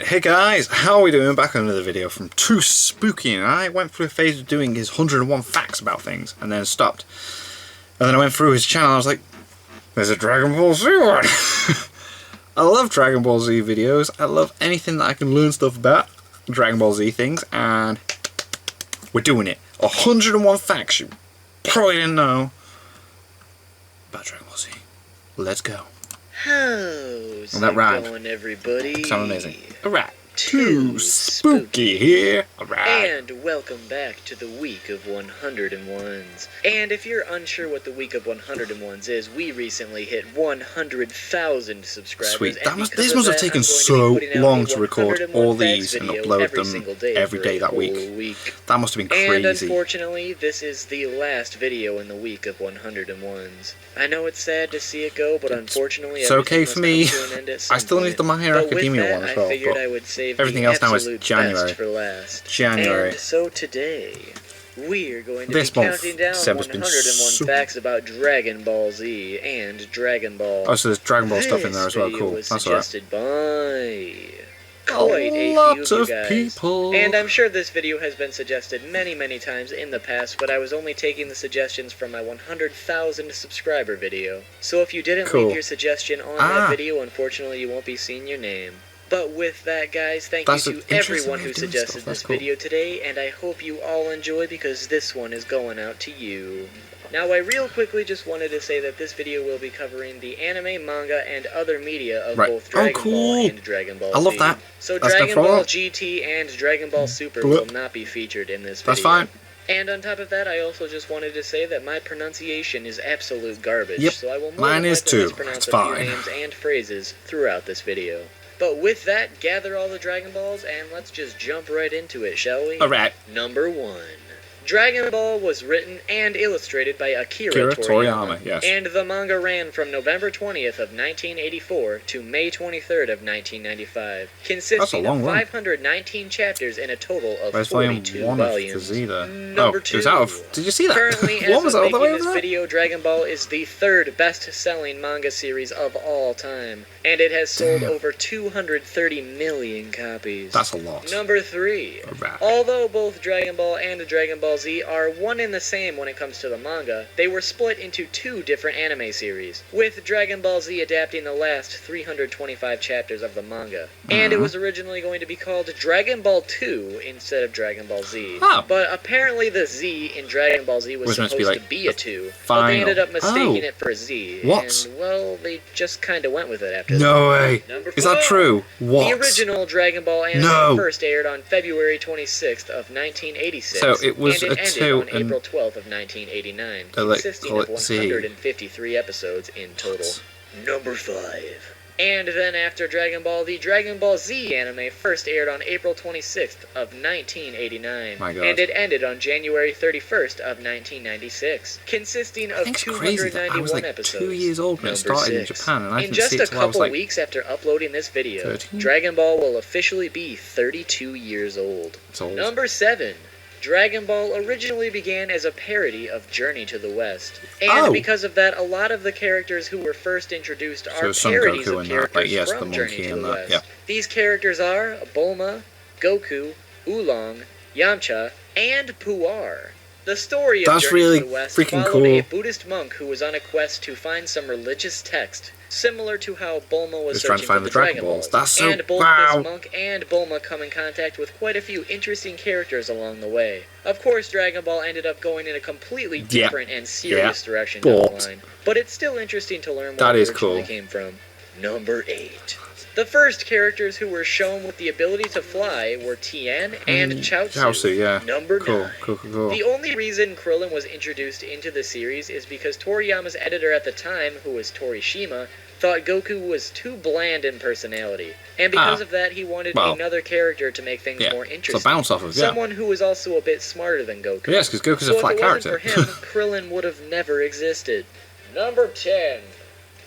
Hey guys, how are we doing? Back on another video from Too Spooky, and I went through a phase of doing his 101 facts about things and then stopped. And then I went through his channel and I was like, there's a Dragon Ball Z one. I love Dragon Ball Z videos. I love anything that I can learn stuff about Dragon Ball Z things, and we're doing it. 101 facts you probably didn't know about Dragon Ball Z. Let's go. How's that it rhymed. going, everybody? Sound amazing. Alright. Too Spooky here. Alright. And welcome back to the Week of 101s. And if you're unsure what the Week of 101s is, we recently hit 100,000 subscribers. Sweet. And This must have taken so long to record all these and upload them every day that week. That must have been crazy. And unfortunately, this is the last video in the Week of 101s. I know it's sad to see it go, but unfortunately, it's okay for me. I still need the My Hero but Academia with that, one as well. I figured I would save everything the else now is absolute January. best for last. January. And so today, we're going to This be month, counting down Seb has been 101 facts about Dragon Ball Z and Dragon Ball. Oh, so there's Dragon Ball stuff in there as well. Cool. Was That's alright. suggested by quite a lot few of guys. people. And I'm sure this video has been suggested many times in the past, but I was only taking the suggestions from my 100,000 subscriber video. So if you didn't leave your suggestion on that video, unfortunately you won't be seeing your name. But with that, guys, thank you to everyone who suggested this video today, and I hope you all enjoy, because this one is going out to you. Now, I real quickly just wanted to say that this video will be covering the anime, manga, and other media of both Dragon Ball and Dragon Ball Z. I love that. So Dragon Ball GT and Dragon Ball Super will not be featured in this video. That's fine. And on top of that, I also just wanted to say that my pronunciation is absolute garbage. Yep, so I will mine is too. mispronounce It's a few fine. names and phrases throughout this video. But with that, gather all the Dragon Balls and let's just jump right into it, shall we? Alright. Number 1. Dragon Ball was written and illustrated by Akira Toriyama. Yes. And the manga ran from November 20th of 1984 to May 23rd of 1995, consisting of 519 chapters in a total of 42 volumes. Number 2. Did you see that? Currently, as of making this video, Dragon Ball is the third best-selling manga series of all time, and it has sold over 230 million copies. That's a lot. Number 3. Although both Dragon Ball and Dragon Ball Z are one and the same when it comes to the manga, they were split into two different anime series, with Dragon Ball Z adapting the last 325 chapters of the manga. And it was originally going to be called Dragon Ball 2 instead of Dragon Ball Z. But apparently the Z in Dragon Ball Z was supposed to be a 2, but they ended up mistaking it for a Z. What? And, well, they just kind of went with it after that. No way. Number 4. Is that true? What? The original Dragon Ball anime first aired on February 26th of 1986. So it was and it ended on April 12th of 1989, consisting of 153 episodes in total. Number 5. And then after Dragon Ball, the Dragon Ball Z anime first aired on April 26th of 1989. My God. And it ended on January 31st of 1996, consisting of 291 I was like episodes. 2 years old when it started in Japan, and I in didn't just see a it till I was couple like weeks after uploading this video, 13? Dragon Ball will officially be 32 years old. It's old. Number 7. Dragon Ball originally began as a parody of Journey to the West. And because of that, a lot of the characters who were first introduced are parodies of characters from Journey to the West. These characters are Bulma, Goku, Oolong, Yamcha, and Puar. The story of Journey to the West followed a Buddhist monk who was on a quest to find some religious text, similar to how Bulma was searching for the Dragon Balls. And both this monk and Bulma come in contact with quite a few interesting characters along the way. Of course, Dragon Ball ended up going in a completely different and serious direction down the line, but it's still interesting to learn where it originally came from. Number 8. The first characters who were shown with the ability to fly were Tien and Chaozu. Number 9. Cool. The only reason Krillin was introduced into the series is because Toriyama's editor at the time, who was Torishima, thought Goku was too bland in personality. And because of that, he wanted another character to make things more interesting. So bounce off of, Someone who was also a bit smarter than Goku. Yes, because Goku's a flat character. If it wasn't for him, Krillin would have never existed. Number 10.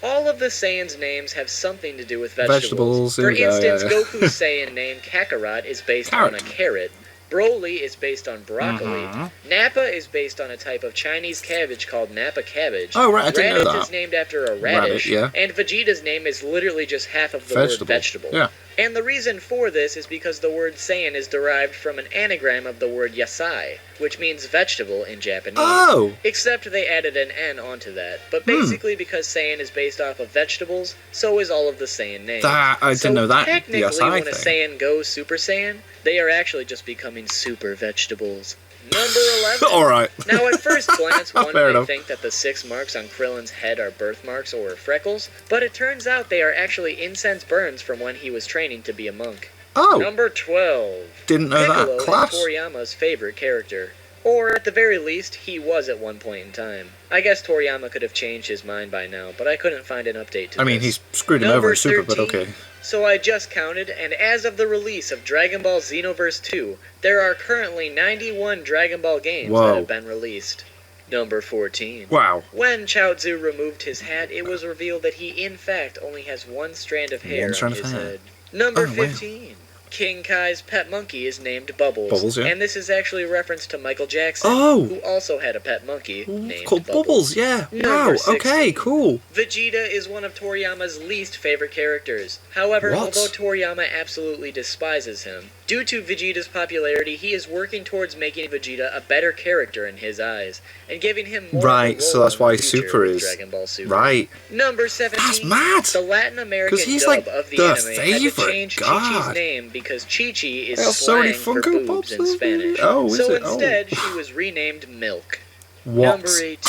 All of the Saiyans' names have something to do with vegetables. For instance, Goku's Saiyan name Kakarot is based on a carrot. Broly is based on broccoli. Nappa is based on a type of Chinese cabbage called Napa cabbage. Oh, right, I didn't know that. Is named after a radish. And Vegeta's name is literally just half of the word vegetable. And the reason for this is because the word Saiyan is derived from an anagram of the word yasai, which means vegetable in Japanese. Oh! Except they added an N onto that. But basically because Saiyan is based off of vegetables, so is all of the Saiyan names. I didn't know that. Technically, when a Saiyan goes Super Saiyan, they are actually just becoming super vegetables. Number 11. Alright. Now, at first glance, one might think that the 6 marks on Krillin's head are birthmarks or freckles, but it turns out they are actually incense burns from when he was training to be a monk. Oh. Number 12. Didn't know Piccolo that. Class. is Toriyama's favorite character. Or, at the very least, he was at one point in time. I guess Toriyama could have changed his mind by now, but I couldn't find an update to this. I mean, he's screwed him over in Super, but okay. So I just counted, and as of the release of Dragon Ball Xenoverse 2, there are currently 91 Dragon Ball games that have been released. Number 14. Wow. When Chaozu removed his hat, it was revealed that he in fact only has one strand of hair on his head. Number 15. Wow. King Kai's pet monkey is named Bubbles, yeah. And this is actually a reference to Michael Jackson, who also had a pet monkey named called Bubbles, yeah. Wow, okay, cool. Vegeta is one of Toriyama's least favorite characters. However, although Toriyama absolutely despises him, due to Vegeta's popularity, he is working towards making Vegeta a better character in his eyes, and giving him more right, so that's why Super is. Dragon Ball Super. Right. Number 17. That's mad! The Latin American he's dub like of the the anime had to change Chi-Chi's name because Chi-Chi is slang for boobs in Spanish. So instead, she was renamed Milk. What? Number 18.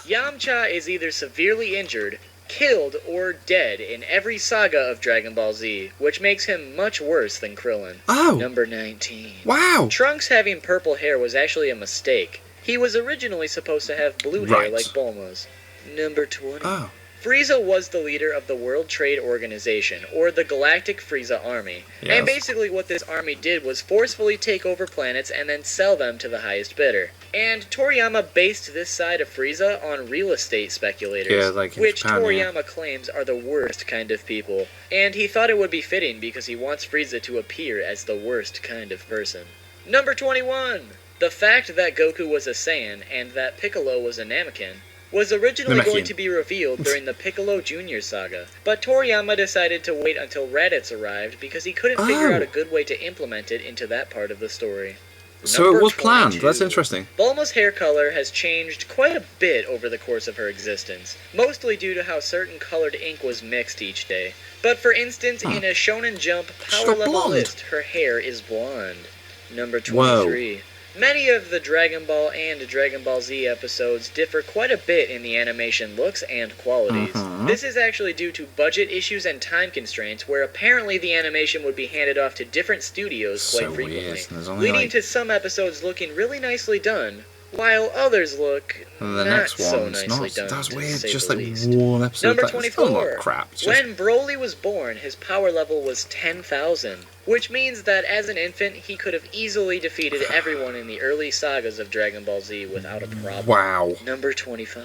Yamcha is either severely injured, killed, or dead in every saga of Dragon Ball Z, which makes him much worse than Krillin. Number 19. Wow! Trunks having purple hair was actually a mistake. He was originally supposed to have blue hair like Bulma's. Number 20. Frieza was the leader of the World Trade Organization, or the Galactic Frieza Army. Yes. And basically what this army did was forcefully take over planets and then sell them to the highest bidder. And Toriyama based this side of Frieza on real estate speculators, which Japan, Toriyama claims are the worst kind of people. And he thought it would be fitting because he wants Frieza to appear as the worst kind of person. Number 21! The fact that Goku was a Saiyan and that Piccolo was a Namekian was originally going to be revealed during the Piccolo Jr. saga, but Toriyama decided to wait until Raditz arrived because he couldn't figure out a good way to implement it into that part of the story. So it was planned. That's interesting. Bulma's hair color has changed quite a bit over the course of her existence, mostly due to how certain colored ink was mixed each day. But for instance, in a Shonen Jump power level list, her hair is blonde. Number 23. Whoa. Many of the Dragon Ball and Dragon Ball Z episodes differ quite a bit in the animation looks and qualities. This is actually due to budget issues and time constraints, where apparently the animation would be handed off to different studios quite frequently, leading to some episodes looking really nicely done, while others look not so nicely done. That's weird, just like one episode. Number 24. Crap. When Broly was born, his power level was 10,000. Which means that as an infant, he could have easily defeated everyone in the early sagas of Dragon Ball Z without a problem. Wow. Number 25.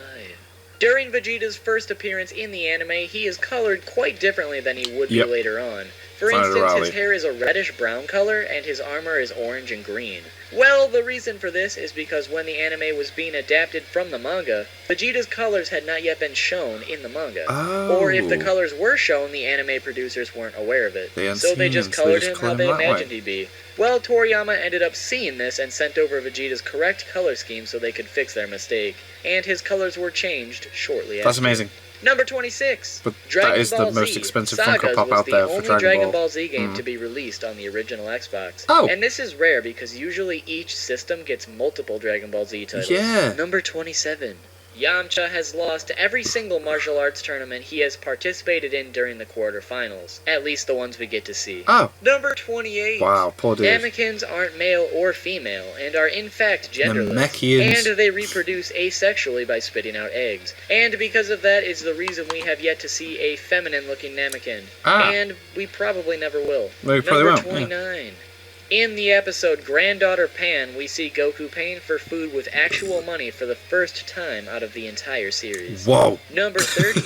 During Vegeta's first appearance in the anime, he is colored quite differently than he would be later on. For instance, his hair is a reddish-brown color, and his armor is orange and green. Well, the reason for this is because when the anime was being adapted from the manga, Vegeta's colors had not yet been shown in the manga. Or if the colors were shown, the anime producers weren't aware of it. So they just colored him how they imagined he'd be. Well, Toriyama ended up seeing this and sent over Vegeta's correct color scheme so they could fix their mistake. And his colors were changed shortly after. That's amazing. Number 26. But that is the most expensive Funko Pop out there for Dragon Ball. Dragon Ball Z game to be released on the original Xbox. And this is rare because usually each system gets multiple Dragon Ball Z titles. Number 27. Yamcha has lost every single martial arts tournament he has participated in during the quarterfinals. At least the ones we get to see. Number 28. Wow, poor dude. Namekins aren't male or female, and are in fact genderless. And they reproduce asexually by spitting out eggs. And because of that is the reason we have yet to see a feminine-looking Namekin. And we probably never will. Number 29. In the episode Granddaughter Pan, we see Goku paying for food with actual money for the first time out of the entire series. Whoa! Number 30.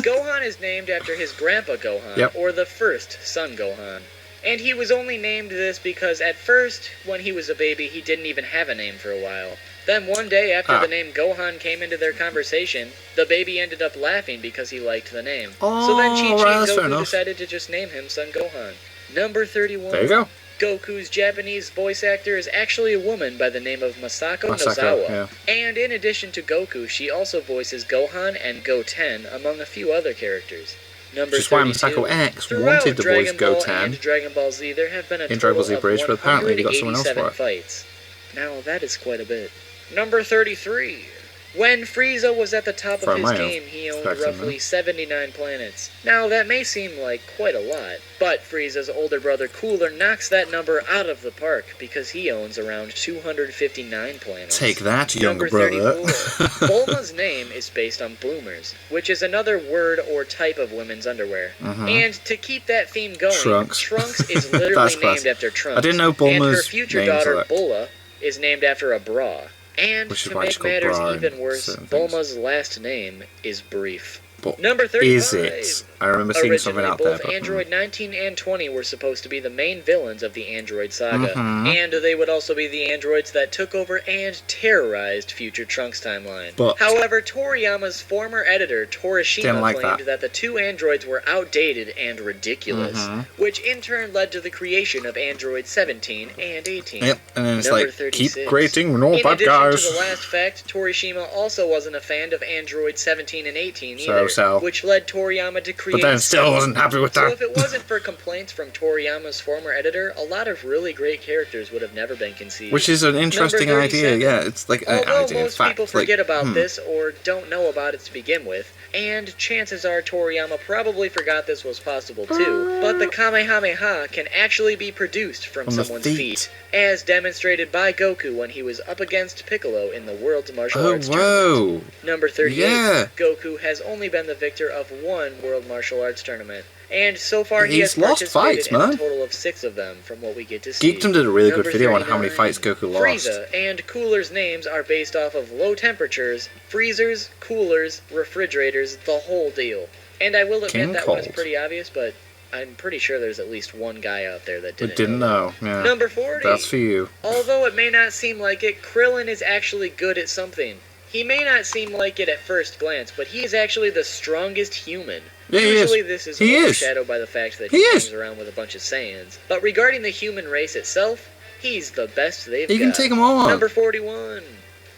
Gohan is named after his grandpa Gohan, or the first Son Gohan. And he was only named this because at first, when he was a baby, he didn't even have a name for a while. Then one day after the name Gohan came into their conversation, the baby ended up laughing because he liked the name. So then Chi-Chi and Goku decided to just name him Son Gohan. Number 31. There you go. Goku's Japanese voice actor is actually a woman by the name of Masako Nozawa. Yeah. And in addition to Goku, she also voices Gohan and Goten, among a few other characters. Number 32. Which is why Masako X wanted to voice Goten and Dragon Ball Z, there have been a in Dragon Ball Z total Bridge, of but apparently they got someone else for it. fights. Now that is quite a bit. Number 33. When Frieza was at the top of his game, he owned roughly 79 planets. Now, that may seem like quite a lot, but Frieza's older brother Cooler knocks that number out of the park because he owns around 259 planets. Take that, younger brother. Number 34. Bulma's name is based on bloomers, which is another word or type of women's underwear. And to keep that theme going, Trunks is literally named after Trunks. I didn't know Bulma's and her future daughter, Bulla, is named after a bra. And to make matters even worse, Bulma's last name is Brief. Number 35. Is it? I remember seeing something out there. Both Android 19 and 20 were supposed to be the main villains of the Android saga. And they would also be the androids that took over and terrorized future Trunks' timeline. However, Toriyama's former editor, Torishima, claimed that the two androids were outdated and ridiculous, which in turn led to the creation of Android 17 and 18. Yep, and then it's Number like, 36. keep creating more bad guys. In addition to the last fact, Torishima also wasn't a fan of Android 17 and 18 either. Which led Toriyama to create... But then still wasn't happy with that. So if it wasn't for complaints from Toriyama's former editor, a lot of really great characters would have never been conceived. Which is an interesting idea, yeah. It's like an idea. Most people forget about this or don't know about it to begin with, and chances are Toriyama probably forgot this was possible too, but the Kamehameha can actually be produced from someone's feet, as demonstrated by Goku when he was up against Piccolo in the World Martial Arts Tournament. Number 38. Goku has only been the victor of one World Martial Arts Tournament. And so far he has participated in a total of 6 of them, from what we get to see. Geekdom did a really good video on how many fights Goku lost. Frieza and Cooler's names are based off of low temperatures, freezers, coolers, refrigerators, the whole deal. And I will admit that was pretty obvious, but I'm pretty sure there's at least one guy out there that didn't know. Yeah. Number 40. That's for you. Although it may not seem like it, Krillin is actually good at something. He may not seem like it at first glance, but he is actually the strongest human. Yeah, usually this is overshadowed by the fact that he hangs around with a bunch of Saiyans. But regarding the human race itself, he's the best they've got. You can take them all on. Number 41.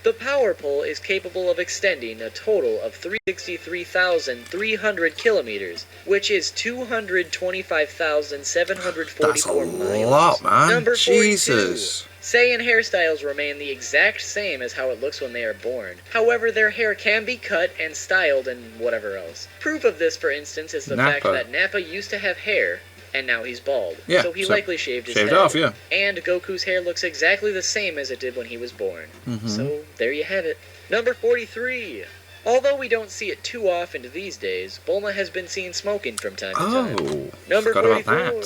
The power pole is capable of extending a total of 363,300 kilometers, which is 225,744 miles. That's a lot, man. Number 42. Jesus. Saiyan hairstyles remain the exact same as how it looks when they are born. However, their hair can be cut and styled and whatever else. Proof of this, for instance, is the fact that Nappa used to have hair, and now he's bald. Yeah, so he likely shaved his head. Off, yeah. And Goku's hair looks exactly the same as it did when he was born. So, there you have it. Number 43. Although we don't see it too often these days, Bulma has been seen smoking from time to time. Number 44.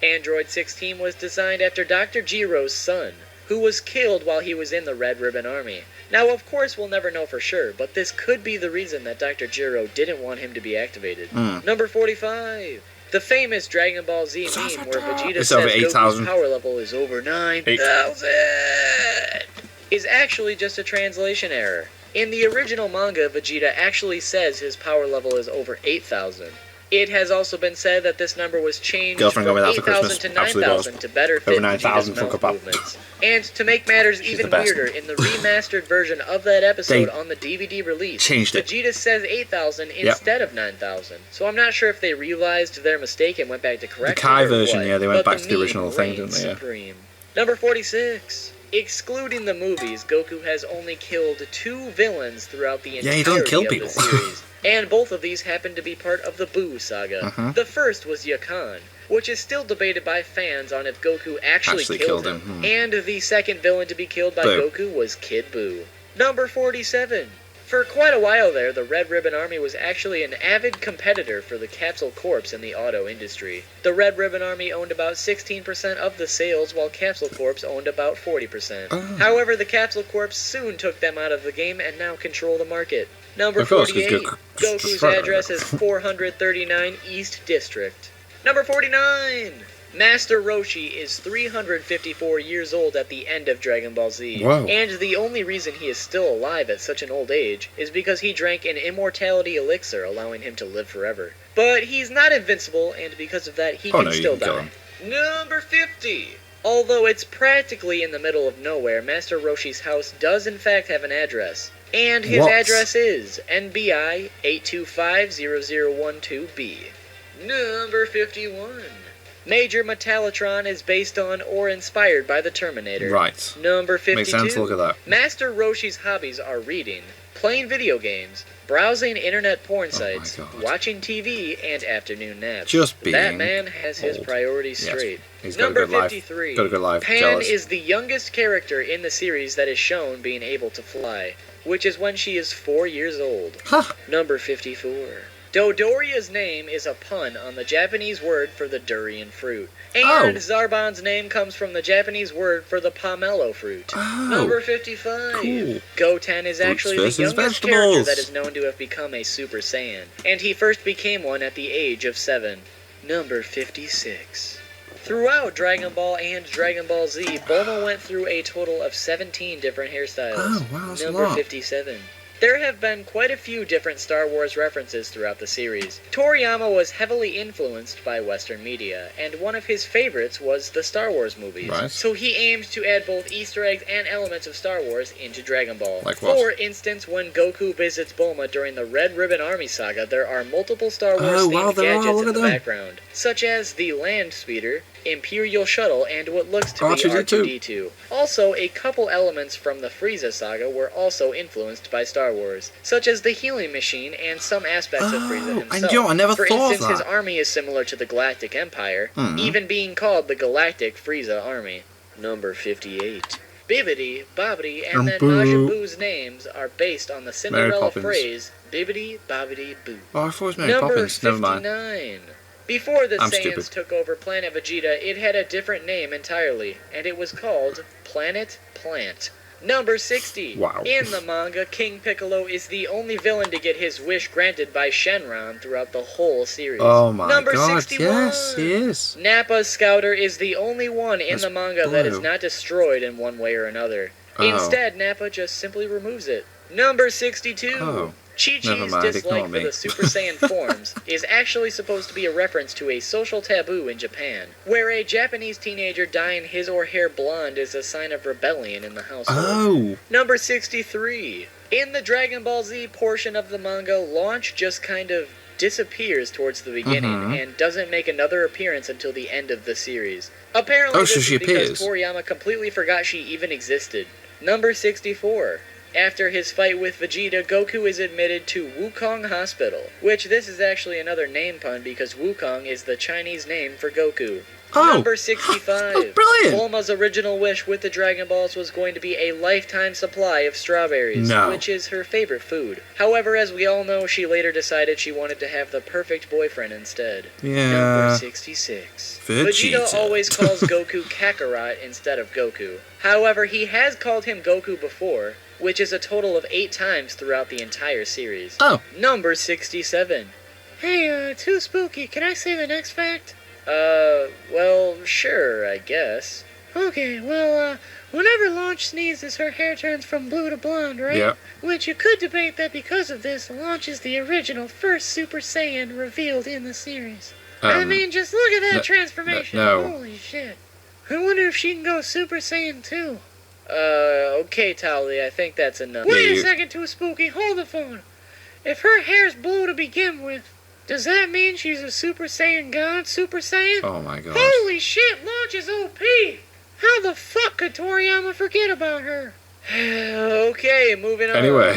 Android 16 was designed after Dr. Jiro's son, who was killed while he was in the Red Ribbon Army. Now, of course, we'll never know for sure, but this could be the reason that Dr. Jiro didn't want him to be activated. Number 45. The famous Dragon Ball Z meme where Vegeta says Goku's power level is over 9,000 is actually just a translation error. In the original manga, Vegeta actually says his power level is over 8,000. It has also been said that this number was changed from 8,000 to 9,000 to better fit Vegeta's mouth movements. And to make matters even weirder, in the remastered version of that episode on the DVD release, Vegeta says 8,000 instead of 9,000. So I'm not sure if they realized their mistake and went back to correct it. The Kai version, they went back to the original thing, didn't they? Supreme. Number 46. Excluding the movies, Goku has only killed 2 villains throughout the entirety of the series. And both of these happen to be part of the Buu saga. The first was Yakan, which is still debated by fans on if Goku actually killed him. And the second villain to be killed by Goku was Kid Buu. Number 47. For quite a while there, the Red Ribbon Army was actually an avid competitor for the Capsule Corp in the auto industry. The Red Ribbon Army owned about 16% of the sales, while Capsule Corp owned about 40%. However, the Capsule Corp soon took them out of the game and now control the market. Number 48. Goku's address is 439 East District. Number 49. Master Roshi is 354 years old at the end of Dragon Ball Z. Whoa. And the only reason he is still alive at such an old age is because he drank an immortality elixir, allowing him to live forever. But he's not invincible, and because of that, he can still die. Number 50! Although it's practically in the middle of nowhere, Master Roshi's house does in fact have an address. And his address is NBI 8250012B. Number 51. Major Metallotron is based on or inspired by the Terminator. Right. Number 52. Makes sense, look at that. Master Roshi's hobbies are reading, playing video games, browsing internet porn sites, watching TV, and afternoon naps. Just being That man has his priorities straight. He's got Number a good 53. Life. Got a good life. Pan Jealous. is the youngest character in the series that is shown being able to fly, which is when she is 4 years old. Huh. Number 54. Dodoria's name is a pun on the Japanese word for the durian fruit. And Zarbon's name comes from the Japanese word for the pomelo fruit. Number 55. Cool. Goten is actually the youngest character that is known to have become a Super Saiyan, and he first became one at the age of 7. Number 56. Throughout Dragon Ball and Dragon Ball Z, Bulma went through a total of 17 different hairstyles. Oh, wow, that's Number a lot. 57. There have been quite a few different Star Wars references throughout the series. Toriyama was heavily influenced by Western media, and one of his favorites was the Star Wars movies. Right. So he aimed to add both Easter eggs and elements of Star Wars into Dragon Ball. Like what? For instance, when Goku visits Bulma during the Red Ribbon Army Saga, there are multiple Star Wars themed gadgets in the background, such as the Land Speeder, Imperial Shuttle, and what looks to be R2-D2. Also, a couple elements from the Frieza saga were also influenced by Star Wars, such as the healing machine and some aspects of Frieza himself. I never For thought instance, of that. his army is similar to the Galactic Empire, even being called the Galactic Frieza Army. Number 58. Bibbidi, Bobbidi, and then Majin Buu's names are based on the Cinderella phrase, Bibbidi Bobbidi Boo. Oh, I thought it was Mary Poppins. Never mind. Number 59. Before the Saiyans took over Planet Vegeta, it had a different name entirely, and it was called Planet Plant. Number 60. Wow. In the manga, King Piccolo is the only villain to get his wish granted by Shenron throughout the whole series. Oh my Number god, 61. yes, he is. Nappa's Scouter is the only one in the manga that is not destroyed in one way or another. Instead, Nappa just simply removes it. Number 62. Chi-Chi's dislike for the Super Saiyan forms is actually supposed to be a reference to a social taboo in Japan, where a Japanese teenager dyeing his or her hair blonde is a sign of rebellion in the household. Number 63. In the Dragon Ball Z portion of the manga, Launch just kind of disappears towards the beginning and doesn't make another appearance until the end of the series. Apparently this is because Toriyama completely forgot she even existed. Number 64. After his fight with Vegeta, Goku is admitted to Wukong Hospital, which this is actually another name pun because Wukong is the Chinese name for Goku. Number 65. That's brilliant. Bulma's original wish with the Dragon Balls was going to be a lifetime supply of strawberries, which is her favorite food. However, as we all know, she later decided she wanted to have the perfect boyfriend instead. Number 66. Vegeta always calls Goku Kakarot instead of Goku. However, he has called him Goku before, which is a total of 8 times throughout the entire series. Number 67. Hey, too spooky, can I say the next fact? Well, sure, I guess. Okay, well, whenever Launch sneezes, her hair turns from blue to blonde, right? Yeah. Which you could debate that because of this, Launch is the original first Super Saiyan revealed in the series. I mean, just look at that transformation. Holy shit. I wonder if she can go Super Saiyan 2. Okay, Tali, I think that's enough. Wait a second, Too Spooky, hold the phone. If her hair's blue to begin with, does that mean she's a Super Saiyan God, Super Saiyan? Oh my god. Holy shit, Launch is OP! How the fuck could Toriyama forget about her? Okay, moving on. Anyway.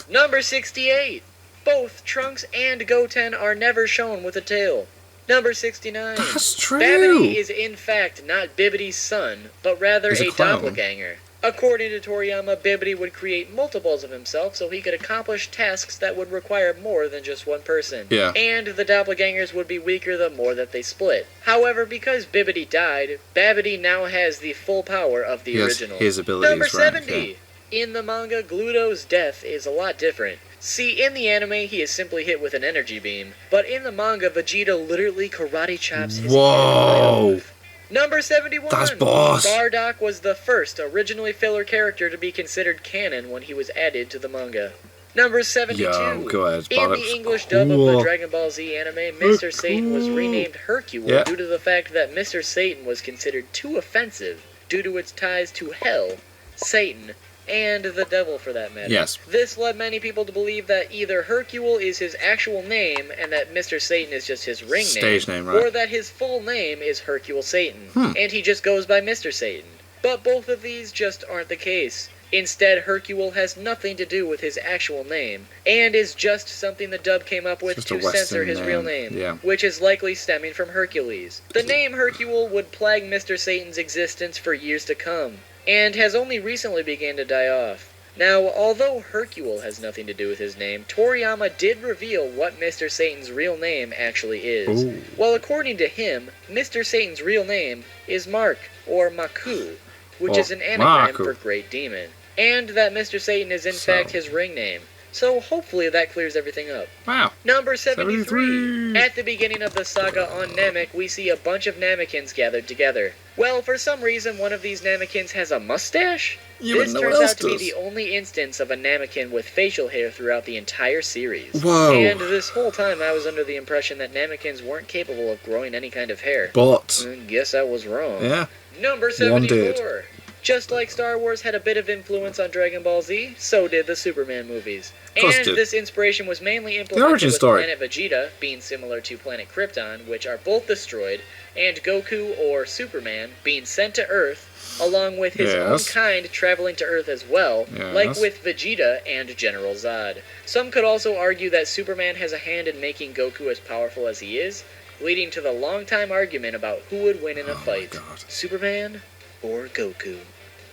Number 68. Both Trunks and Goten are never shown with a tail. Number 69. That's true. Babidi is in fact not Bibbidi's son, but rather a doppelganger. According to Toriyama, Bibbidi would create multiples of himself so he could accomplish tasks that would require more than just one person. Yeah. And the doppelgangers would be weaker the more that they split. However, because Bibbidi died, Babidi now has the full power of the original. His abilities. Number 70. In the manga, Gluto's death is a lot different. See, in the anime, he is simply hit with an energy beam, but in the manga, Vegeta literally karate chops his head off. Number 71. That's boss. Bardock was the first originally filler character to be considered canon when he was added to the manga. Number 72. Yo, go ahead. In the English dub of the Dragon Ball Z anime, Mr. Satan was renamed Hercule due to the fact that Mr. Satan was considered too offensive due to its ties to Hell, Satan, and the devil for that matter. Yes. This led many people to believe that either Hercule is his actual name and that Mr. Satan is just his ring Stage name, right? or that his full name is Hercule Satan, and he just goes by Mr. Satan. But both of these just aren't the case. Instead, Hercule has nothing to do with his actual name, and is just something the dub came up with to censor his real name, which is likely stemming from Hercules. The name Hercule would plague Mr. Satan's existence for years to come, and has only recently begun to die off. Now, although Hercule has nothing to do with his name, Toriyama did reveal what Mr. Satan's real name actually is. Ooh. Well, according to him, Mr. Satan's real name is Mark, or Maku, which is an anagram for Great Demon, and that Mr. Satan is in fact his ring name. So hopefully that clears everything up. Wow. Number 73. At the beginning of the saga on Namek, we see a bunch of Namekins gathered together. Well, for some reason, one of these Namekins has a mustache? This turns out to be the only instance of a Namekin with facial hair throughout the entire series. Whoa. And this whole time I was under the impression that Namekins weren't capable of growing any kind of hair. But guess I was wrong. Yeah. Number 74. Just like Star Wars had a bit of influence on Dragon Ball Z, so did the Superman movies. And this inspiration was mainly implemented with Planet Vegeta being similar to Planet Krypton, which are both destroyed, and Goku, or Superman, being sent to Earth, along with his own kind traveling to Earth as well, like with Vegeta and General Zod. Some could also argue that Superman has a hand in making Goku as powerful as he is, leading to the long-time argument about who would win in a fight, Superman or Goku.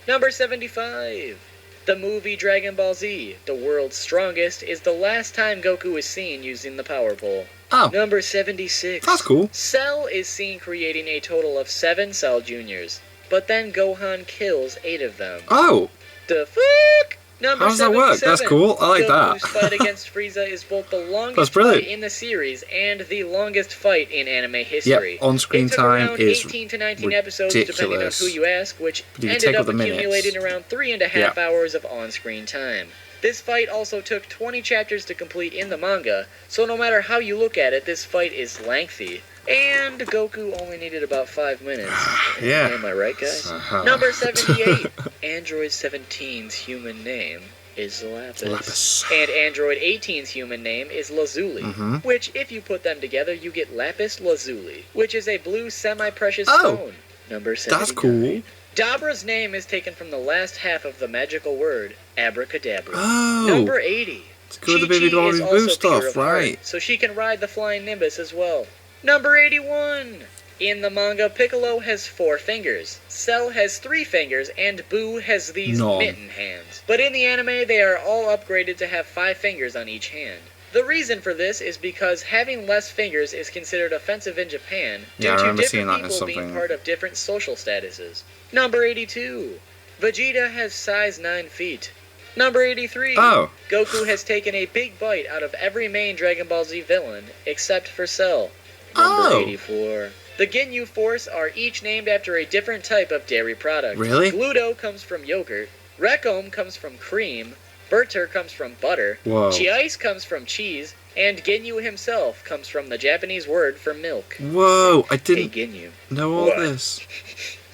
Number 75. The movie Dragon Ball Z, The World's Strongest, is the last time Goku is seen using the Power Pole. Oh. Number 76. That's cool. Cell is seen creating a total of 7 Cell Juniors, but then Gohan kills 8 of them. Oh. The fuck? Number How does that work? That's cool. I like that. Goku's fight against Frieza is both the longest fight in the series and the longest fight in anime history. Yep, on-screen time is 18 to 19 episodes, depending on who you ask, which ended up accumulating around 3.5 hours of on-screen time. This fight also took 20 chapters to complete in the manga, so no matter how you look at it, this fight is lengthy. And Goku only needed about 5 minutes. Yeah. Am I right, guys? Number 78. Android 17's human name is Lapis. And Android 18's human name is Lazuli. Which, if you put them together, you get Lapis Lazuli, which is a blue semi-precious stone. Number 79. That's cool. Dabra's name is taken from the last half of the magical word, abracadabra. Oh. Number 80. Chi-Chi is also pure of heart, so she can ride the flying Nimbus as well. Number 81. In the manga, Piccolo has 4 fingers, Cell has 3 fingers, and Boo has these mitten hands. But in the anime, they are all upgraded to have 5 fingers on each hand. The reason for this is because having less fingers is considered offensive in Japan due to different people being part of different social statuses. Number 82. Vegeta has size 9 feet. Number 83. Goku has taken a big bite out of every main Dragon Ball Z villain, except for Cell. Number 84. The Ginyu Force are each named after a different type of dairy product. Really? Gluto comes from yogurt, Recom comes from cream, Berter comes from butter, Chi-Ice comes from cheese, and Ginyu himself comes from the Japanese word for milk. Whoa, I didn't Ginyu. know all this.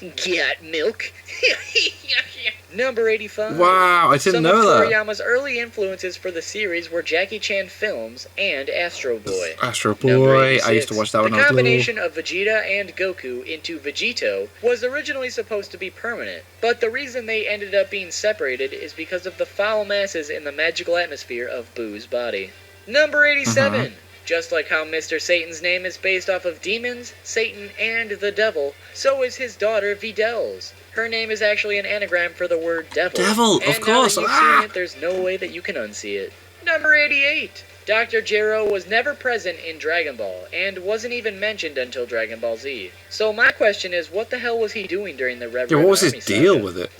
Got milk? Number 85. Wow, I didn't know that. Some of Toriyama's early influences for the series were Jackie Chan films and Astro Boy. Astro Boy, I used to watch that when I was little. The combination of Vegeta and Goku into Vegito was originally supposed to be permanent, but the reason they ended up being separated is because of the foul masses in the magical atmosphere of Boo's body. Number 87. Just like how Mr. Satan's name is based off of demons, Satan, and the devil, so is his daughter Videl's. Her name is actually an anagram for the word devil. Devil, of course. Now that you've seen it, there's no way that you can unsee it. Number 88. Dr. Gero was never present in Dragon Ball, and wasn't even mentioned until Dragon Ball Z. So my question is, what the hell was he doing during the Rev? Yeah, what was his deal with it?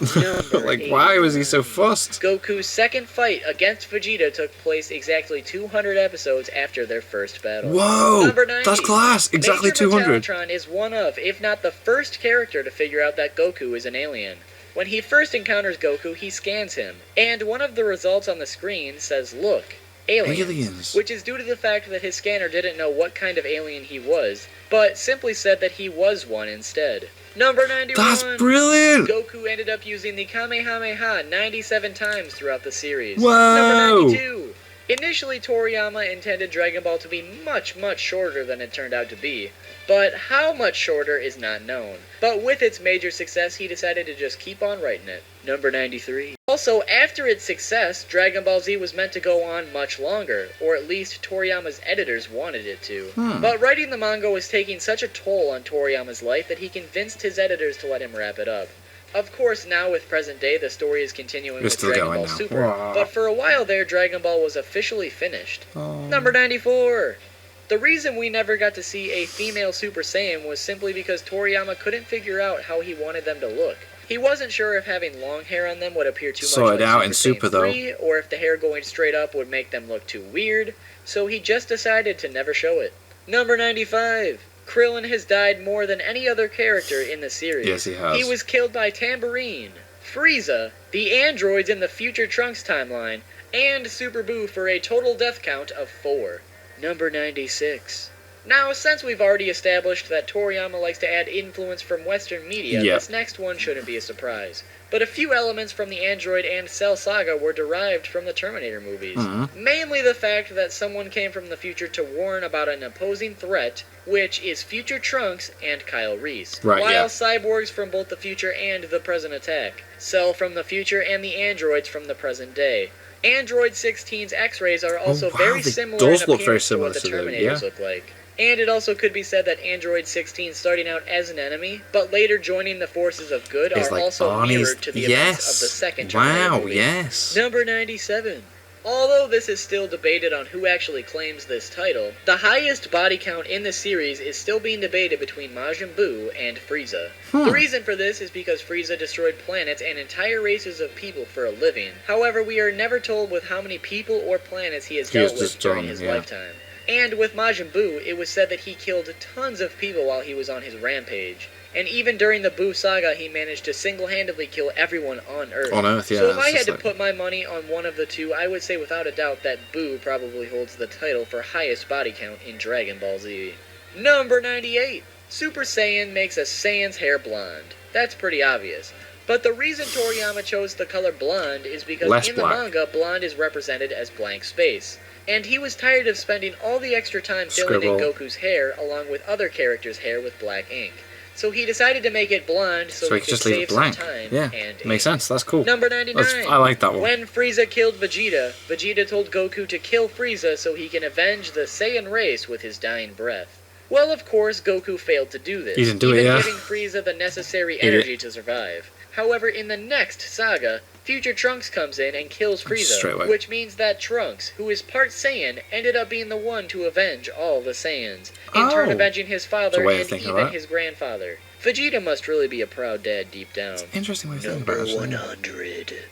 Like, why was he so fussed? Goku's second fight against Vegeta took place exactly 200 episodes after their first battle. Whoa! Number 90, that's class! Exactly Major 200. Metallatron is one of, if not the first character to figure out that Goku is an alien. When he first encounters Goku, he scans him, and one of the results on the screen says, "Look, aliens," which is due to the fact that his scanner didn't know what kind of alien he was, but simply said that he was one instead. Number 91! That's brilliant! Goku ended up using the Kamehameha 97 times throughout the series. Whoa! Number 92! Initially, Toriyama intended Dragon Ball to be much, much shorter than it turned out to be, but how much shorter is not known. But with its major success, he decided to just keep on writing it. Number 93. Also, after its success, Dragon Ball Z was meant to go on much longer, or at least Toriyama's editors wanted it to. But writing the manga was taking such a toll on Toriyama's life that he convinced his editors to let him wrap it up. Of course, now with present day, the story is continuing with Dragon Ball Super, but for a while there, Dragon Ball was officially finished. Number 94! The reason we never got to see a female Super Saiyan was simply because Toriyama couldn't figure out how he wanted them to look. He wasn't sure if having long hair on them would appear too much like Super Saiyan 3, or if the hair going straight up would make them look too weird, so he just decided to never show it. Number 95! Krillin has died more than any other character in the series. Yes, he has. He was killed by Tambourine, Frieza, the androids in the future Trunks timeline, and Super Buu for a total death count of 4. Number 96. Now, since we've already established that Toriyama likes to add influence from Western media, this next one shouldn't be a surprise. But a few elements from the Android and Cell saga were derived from the Terminator movies. Mainly the fact that someone came from the future to warn about an opposing threat, which is future Trunks and Kyle Reese. While cyborgs from both the future and the present attack. Cell from the future and the androids from the present day. Android 16's X-rays are also very similar in appearance to what the Terminators look like. And it also could be said that Android 16 starting out as an enemy, but later joining the forces of good are like also mirrored to the events of the second Terminator movie. Number 97. Although this is still debated on who actually claims this title, the highest body count in the series is still being debated between Majin Buu and Frieza. The reason for this is because Frieza destroyed planets and entire races of people for a living. However, we are never told with how many people or planets he has dealt with during his lifetime. And with Majin Buu, it was said that he killed tons of people while he was on his rampage. And even during the Buu saga, he managed to single-handedly kill everyone on Earth. So if I had to put my money on one of the two, I would say without a doubt that Buu probably holds the title for highest body count in Dragon Ball Z. Number 98. Super Saiyan makes a Saiyan's hair blonde. That's pretty obvious. But the reason Toriyama chose the color blonde is because in the manga, blonde is represented as blank space. And he was tired of spending all the extra time filling in Goku's hair along with other characters' hair with black ink. So he decided to make it blonde so he could just save some time and makes sense. That's cool. Number 99. I like that one. When Frieza killed Vegeta, Vegeta told Goku to kill Frieza so he can avenge the Saiyan race with his dying breath. Well, of course, Goku failed to do this, he didn't do it, giving Frieza the necessary energy to survive. However, in the next saga, future Trunks comes in and kills Frieza, which means that Trunks, who is part Saiyan, ended up being the one to avenge all the Saiyans, in turn avenging his father and even his grandfather. Vegeta must really be a proud dad deep down. Interesting way of thinking about it. Number 100.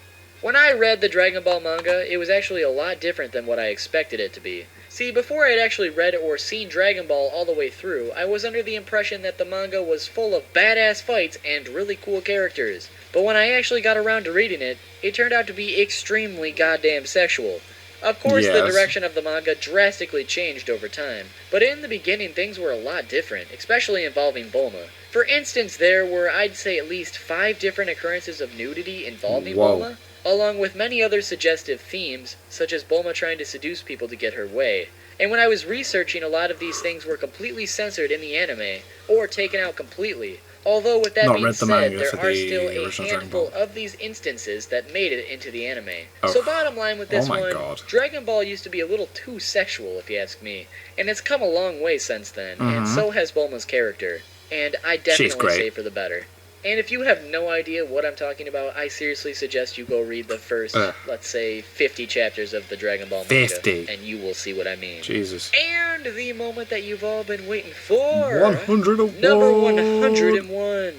When I read the Dragon Ball manga, it was actually a lot different than what I expected it to be. See, before I had actually read or seen Dragon Ball all the way through, I was under the impression that the manga was full of badass fights and really cool characters. But when I actually got around to reading it, it turned out to be extremely goddamn sexual. Of course, the direction of the manga drastically changed over time, but in the beginning things were a lot different, especially involving Bulma. For instance, there were, I'd say, at least 5 different occurrences of nudity involving Bulma, along with many other suggestive themes, such as Bulma trying to seduce people to get her way. And when I was researching, a lot of these things were completely censored in the anime, or taken out completely. Although, with that being said, there are still a handful of these instances that made it into the anime. So bottom line with this one, Dragon Ball used to be a little too sexual, if you ask me. And it's come a long way since then, and so has Bulma's character. And I definitely say for the better. And if you have no idea what I'm talking about, I seriously suggest you go read the first, let's say, 50 chapters of the Dragon Ball manga. 50. And you will see what I mean. Jesus. And the moment that you've all been waiting for. 101. Number 101.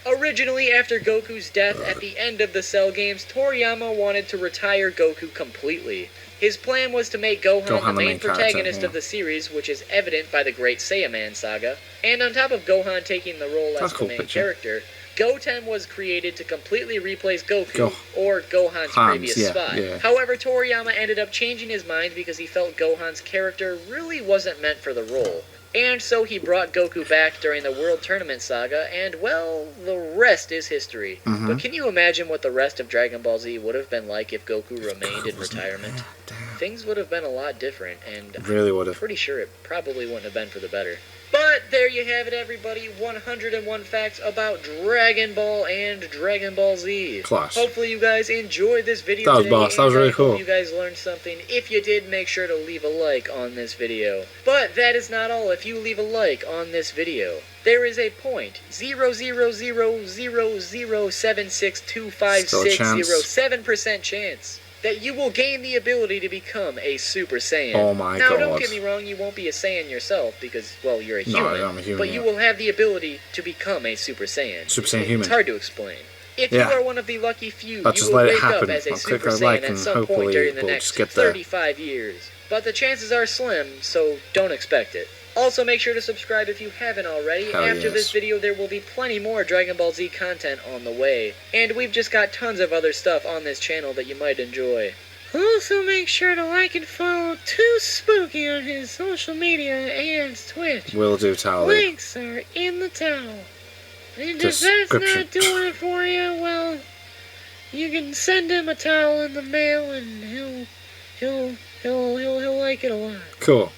Originally, after Goku's death at the end of the Cell games, Toriyama wanted to retire Goku completely. His plan was to make Gohan the main protagonist of the series, which is evident by the Great Saiyaman saga. And on top of Gohan taking the role as the main character, Goten was created to completely replace Goku, or Gohan's previous spot. Yeah. However, Toriyama ended up changing his mind because he felt Gohan's character really wasn't meant for the role. And so he brought Goku back during the World Tournament saga, and well, the rest is history. But can you imagine what the rest of Dragon Ball Z would have been like if Goku remained in retirement? Things would have been a lot different, and really would have. I'm pretty sure it probably wouldn't have been for the better. But there you have it, everybody. 101 facts about Dragon Ball and Dragon Ball Z. Class. Hopefully you guys enjoyed this video today. That was really cool. Hope you guys learned something. If you did, make sure to leave a like on this video. But that is not all. If you leave a like on this video, there is a 0.0000076256007% chance that you will gain the ability to become a Super Saiyan. Oh my god. Now, don't get me wrong, you won't be a Saiyan yourself because, well, you're a human. No, I'm a human, but you will have the ability to become a Super Saiyan. Super Saiyan human. It's hard to explain. If you are one of the lucky few, I'll you will wake up as a Super Saiyan at some point during the next 35 years. But the chances are slim, so don't expect it. Also, make sure to subscribe if you haven't already. After this video, there will be plenty more Dragon Ball Z content on the way. And we've just got tons of other stuff on this channel that you might enjoy. Also, make sure to like and follow Too Spooky on his social media and Twitch. Will do, Towel. Links are in the towel. And if that's not doing it for you, well, you can send him a towel in the mail and he'll like it a lot. Cool.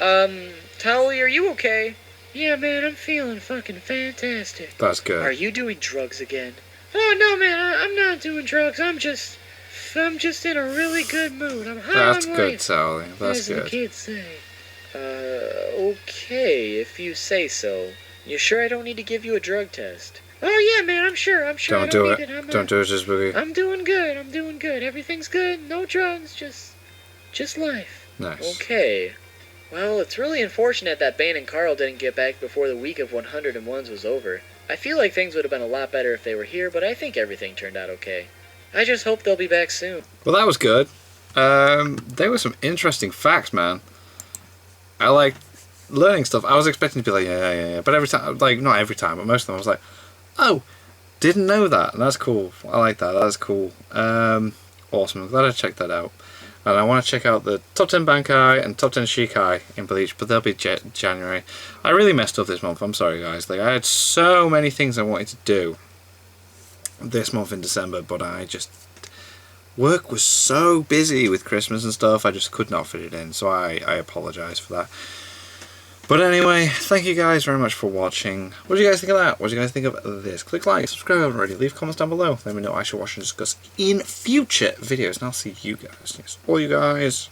Towley, are you okay? Yeah, man, I'm feeling fucking fantastic. That's good. Are you doing drugs again? Oh, no, man, I'm not doing drugs. I'm just in a really good mood. I'm high That's on good, life, Sally. That's good. as the kids say. Okay, if you say so. You sure I don't need to give you a drug test? Oh, yeah, man, I'm sure. Don't do it. Don't do it, just boogie. I'm doing good. Everything's good. No drugs, just life. Nice. Okay. Well, it's really unfortunate that Bane and Carl didn't get back before the week of 101s was over. I feel like things would have been a lot better if they were here, but I think everything turned out okay. I just hope they'll be back soon. Well, that was good. There were some interesting facts, man. I like learning stuff. I was expecting to be like, yeah. But every time, like, not every time, but most of them, I was like, oh, didn't know that. And that's cool. I like that. That's cool. Awesome. I'm glad I checked that out. And I want to check out the Top 10 Bankai and Top 10 Shikai in Bleach, but they'll be January. I really messed up this month. I'm sorry, guys. Like, I had so many things I wanted to do this month in December, but work was so busy with Christmas and stuff, I just could not fit it in. So I apologize for that. But anyway, thank you guys very much for watching. What do you guys think of that? What do you guys think of this? Click like, subscribe if you haven't already, leave comments down below. Let me know what I should watch and discuss in future videos. And I'll see you guys, yes, all you guys,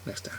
next time.